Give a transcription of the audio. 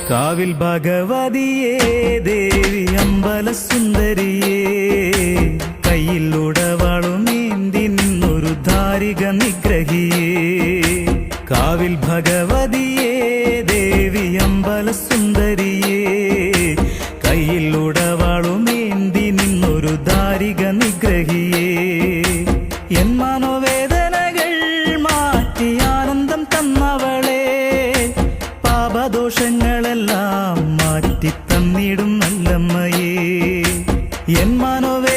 കാവിൽ ഭഗവതിയേ ദേവി അമ്പല സുന്ദരിയേ കയ്യിൽ ഉടവാളുമേന്തി നിന്നൊരു ധാരിക നിഗ്രഹിയേ കാവിൽ ഭഗവതിയേ ദേവി അമ്പല സുന്ദരിയേ കയ്യിൽ ഉടവാളുമേന്തി നിന്നൊരു ധാരിക നിഗ്രഹിയേ എൻ മനോവേദനകൾ മാറ്റി ആനന്ദം തന്നവളെ പാപദോഷങ്ങളെല്ലാം മാറ്റി തന്നിടും നല്ലമ്മയേ എൻ മനോവേ